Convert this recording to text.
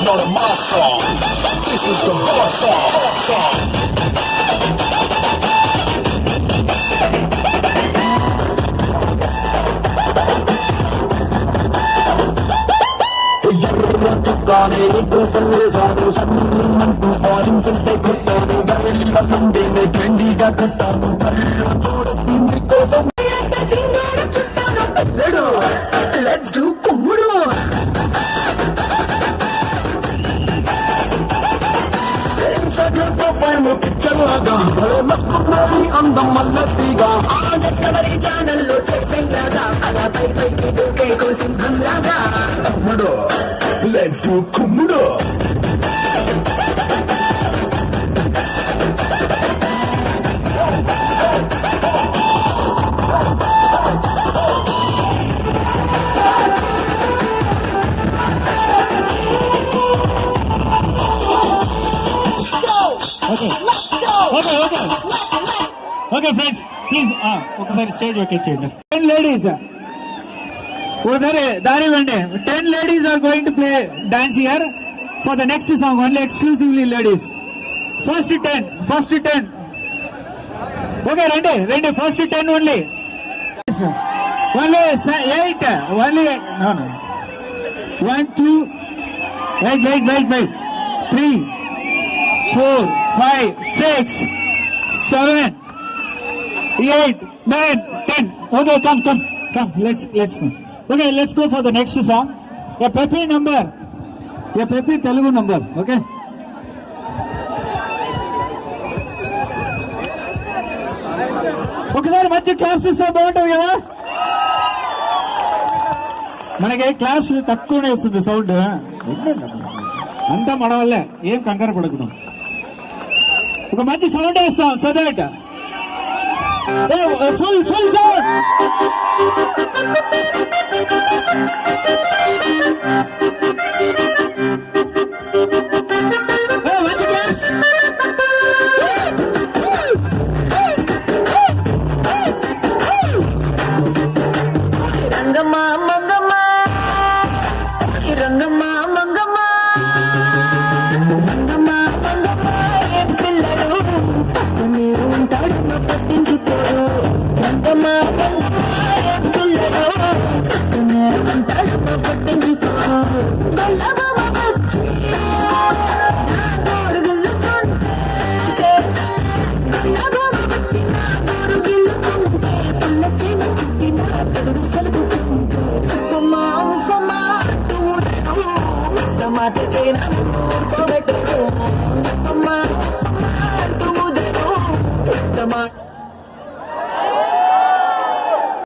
Not a my song. This is the bar song. Let's do Kumudu. Picture లాగా మస్తున్నది అందం మల్లతిగా discovery ఛానల్లో చెప్పింగ్ లాగా అలా పై పైకి దూకే సింహం లాగా కుమ్ముడు లెట్స్ డు కుమ్ముడు Okay, friends, please, ఒకసారి స్టేజ్ వెకేట్ చేయండి. 10 ladies, దారి వెండి. 10 ladies are going to play dance here for the next song, only exclusively ladies. First 10. Okay, రండి. First 10 only. Only 8. Only 8. No. 1, 2. Wait. 3, 4, 5, 6, 7, 8, 9, 10. Okay, come. Let's. Okay, let's go for the next song. A peppy number. A peppy Telugu number. Okay. ఒకసారి మంచి claps ఇస్తే బాగుంటుంది కదా. మనకి claps తక్కువనే వస్తుంది sound. అంతా మన వల్లే, ఏం కంగారు పడకుండా ఒక మంచి సౌండ్ వేస్తాం. So that full sound. మంచి క్లాప్స్. రంగమ్మ మంగమ్మ రంగమ్మ మంగమ్మ మంగమ్మ ఏం పిల్లడు మీరు ఉంటాడు పట్టించుకోడు. రంగమ్మ ఏం పిల్లడు ఉంటాడు పట్టించుకోడు. బల్లమ్మ వచ్చి గొడుగులుతుంటే బల్లమ్మ వచ్చి గొడుగులుతుంటే పుల్ల చిన్న పుట్టిన పొడుగు సలుపుతుంటే మాటకే నన్ను